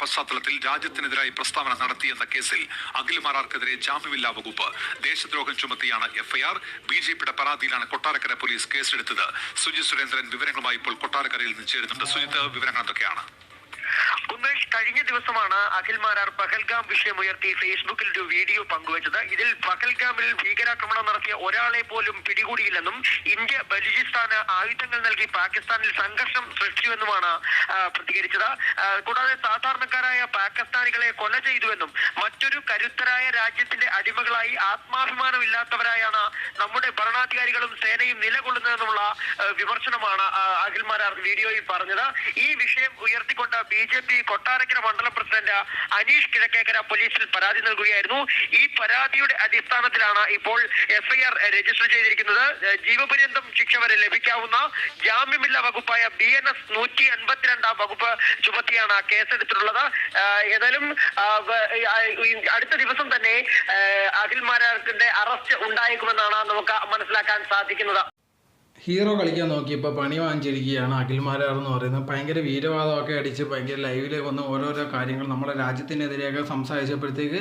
പശ്ചാത്തലത്തിൽ രാജ്യത്തിനെതിരായി പ്രസ്താവന നടത്തിയെന്ന കേസിൽ അഖിൽ മാരാർക്കെതിരെ ജാമ്യമില്ലാ വകുപ്പ് ദേശദ്രോഹം ചുമത്തിയാണ് എഫ്ഐആർ. ബിജെപിയുടെ പരാതിയിലാണ് കൊട്ടാരക്കര പോലീസ് കേസെടുത്തത്. സുജിത് സുരേന്ദ്രൻ വിവരങ്ങളുമായി ഇപ്പോൾ കൊട്ടാരക്കരയിൽ നിന്ന് ചേരുന്നുണ്ട്. സുജിത്ത്, വിവരങ്ങൾ എന്തൊക്കെയാണ്? ഉമേഷ്, കഴിഞ്ഞ ദിവസമാണ് അഖിൽ മാരാർ പഹൽഗാം വിഷയം ഉയർത്തി ഫേസ്ബുക്കിൽ ഒരു വീഡിയോ പങ്കുവച്ചത്. ഇതിൽ പഹൽഗാമിൽ ഭീകരാക്രമണം നടത്തിയ ഒരാളെ പോലും പിടികൂടിയില്ലെന്നും ഇന്ത്യ ബലൂചിസ്ഥാന് ആയുധങ്ങൾ നൽകി പാകിസ്ഥാനിൽ സംഘർഷം സൃഷ്ടിച്ചുവെന്നുമാണ് പ്രതികരിച്ചത്. കൂടാതെ സാധാരണക്കാരായ പാകിസ്ഥാനികളെ കൊല ചെയ്തുവെന്നും മറ്റൊരു കരുത്തരായ രാജ്യത്തിന്റെ അടിമകളായി ആത്മാഭിമാനമില്ലാത്തവരായാണ് നമ്മുടെ ഭരണാധികാരികളും സേനയും നിലകൊള്ളുന്നതെന്നുള്ള വിമർശനമാണ് അഖിൽ മാരാർ വീഡിയോയിൽ പറഞ്ഞത്. ഈ വിഷയം ഉയർത്തിക്കൊണ്ട് ബിജെപി കൊട്ടാരക്കര മണ്ഡലം പ്രസിഡന്റ് അനീഷ് കിഴക്കേക്കര പോലീസിൽ പരാതി നൽകുകയായിരുന്നു. ഈ പരാതിയുടെ അടിസ്ഥാനത്തിലാണ് ഇപ്പോൾ എഫ്ഐആർ രജിസ്റ്റർ ചെയ്തിരിക്കുന്നത്. ജീവപര്യന്തം ശിക്ഷ വരെ ലഭിക്കാവുന്ന ജാമ്യമില്ലാ വകുപ്പായ BNS 152 വകുപ്പ് ചുമത്തിയാണ് കേസെടുത്തിട്ടുള്ളത്. ഏതായാലും അടുത്ത ദിവസം തന്നെ അഖിൽ മാരാർക്കിന്റെ അറസ്റ്റ് ഉണ്ടായേക്കുമെന്നാണ് നമുക്ക് മനസ്സിലാക്കാൻ സാധിക്കുന്നത്. ഹീറോ കളിക്കാൻ നോക്കിയപ്പോൾ പണി വാങ്ങിച്ചിരിക്കുകയാണ് അഖിൽ മാരാർ എന്ന് പറയുന്നത്. ഭയങ്കര വീരവാദമൊക്കെ അടിച്ച് ഭയങ്കര ലൈവിലേക്ക് വന്ന് ഓരോരോ കാര്യങ്ങൾ നമ്മുടെ രാജ്യത്തിനെതിരെയൊക്കെ സംസാരിച്ചപ്പോഴത്തേക്ക്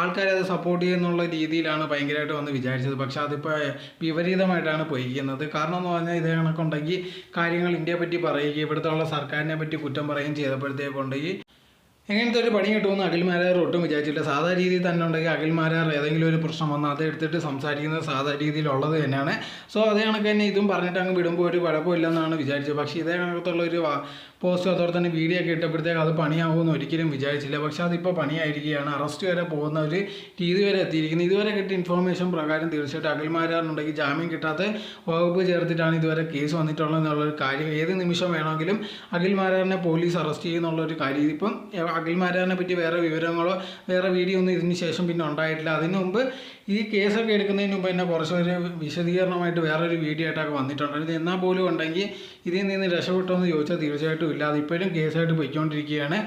ആൾക്കാരെ അത് സപ്പോർട്ട് ചെയ്യുന്നുള്ള രീതിയിലാണ് ഭയങ്കരമായിട്ട് വന്ന് വിചാരിച്ചത്. പക്ഷേ അതിപ്പോൾ വിപരീതമായിട്ടാണ് പോയിരിക്കുന്നത്. കാരണം എന്ന് പറഞ്ഞാൽ ഇതേ കണക്കുണ്ടെങ്കിൽ കാര്യങ്ങൾ ഇന്ത്യയെ പറ്റി പറയുകയും ഇവിടുത്തെ ഉള്ള സർക്കാരിനെ പറ്റി കുറ്റം പറയുകയും ചെയ്തപ്പോഴത്തേക്കുണ്ടെങ്കിൽ എങ്ങനത്തെ ഒരു പണി കിട്ടുമെന്ന് അഖിൽ മാരാർ ഒട്ടും വിചാരിച്ചില്ല. സാധാ രീതിയിൽ തന്നെ ഉണ്ടെങ്കിൽ അഖിൽ മാരാർ ഏതെങ്കിലും ഒരു പ്രശ്നം വന്നാൽ അത് എടുത്തിട്ട് സംസാരിക്കുന്നത് സാധാ രീതിയിലുള്ളത് തന്നെയാണ്. സോ അതേ കണക്ക് തന്നെ ഇതും പറഞ്ഞിട്ട് അങ്ങ് വിടുമ്പോൾ ഒരു കുഴപ്പമില്ലെന്നാണ് വിചാരിച്ചത്. പക്ഷേ ഇതേ കണക്കത്തുള്ള ഒരു പോസ്റ്റ് അതോടെ തന്നെ വീഡിയോ ഒക്കെ ഇട്ടപ്പോഴത്തേക്ക് അത് പണിയാവുമെന്ന് ഒരിക്കലും വിചാരിച്ചില്ല. പക്ഷേ അതിപ്പോൾ പണിയായിരിക്കുകയാണ്. അറസ്റ്റ് വരെ പോകുന്ന ഒരു രീതി വരെ എത്തിയിരിക്കുന്നത്. ഇതുവരെ കിട്ടിയ ഇൻഫോർമേഷൻ പ്രകാരം തീർച്ചയായിട്ടും അഖിൽ മാരാറിനുണ്ടെങ്കിൽ ജാമ്യം കിട്ടാത്ത വകുപ്പ് ചേർത്തിട്ടാണ് ഇതുവരെ കേസ് വന്നിട്ടുള്ളത് എന്നുള്ളൊരു കാര്യം. ഏത് നിമിഷം വേണമെങ്കിലും അഖിൽ മാരാറിനെ പോലീസ് അറസ്റ്റ് ചെയ്യുന്നുള്ളൊരു കാര്യം. ഇതിപ്പം അഖിൽ മാരാറിനെ പറ്റി വേറെ വിവരങ്ങളോ വേറെ വീഡിയോ ഒന്നും ഇതിന് ശേഷം പിന്നെ ഉണ്ടായിട്ടില്ല. അതിനു മുമ്പ് ഈ കേസൊക്കെ എടുക്കുന്നതിന് മുമ്പ് തന്നെ കുറച്ചൊരു വിശദീകരണമായിട്ട് വേറൊരു വീഡിയോ ആയിട്ടൊക്കെ വന്നിട്ടുണ്ടായിരുന്നു. എന്നാൽ പോലും ഉണ്ടെങ്കിൽ ഇതിൽ നിന്ന് രക്ഷപ്പെട്ടോ എന്ന് ചോദിച്ചാൽ തീർച്ചയായിട്ടും ഇല്ല. അതിപ്പോഴും കേസായിട്ട് പോയിക്കൊണ്ടിരിക്കുകയാണ്.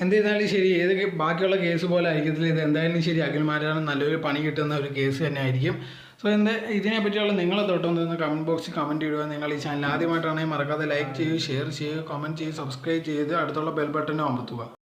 എന്ത് ചെയ്താലും ശരി, ഏത് ബാക്കിയുള്ള കേസ് പോലെ ആയിരിക്കത്തില്ല ഇത്. എന്തായാലും ശരി, അഖിൽ മാരാറിന് നല്ലൊരു പണി കിട്ടുന്ന ഒരു കേസ് തന്നെ ആയിരിക്കും. സോ ഇതിനെപ്പറ്റിയുള്ള നിങ്ങളെ തൊട്ടൊന്ന് കമൻറ്റ് ബോക്സിൽ കമൻറ്റ് ചെയ്യുക. നിങ്ങൾ ഈ ചാനൽ ആദ്യമായിട്ടാണെങ്കിൽ മറക്കാതെ ലൈക്ക് ചെയ്യുക, ഷെയർ ചെയ്യുക, കമൻറ്റ് ചെയ്യുക, സബ്സ്ക്രൈബ് ചെയ്ത് അടുത്തുള്ള ബെൽ ബട്ടനും അമർത്തുക.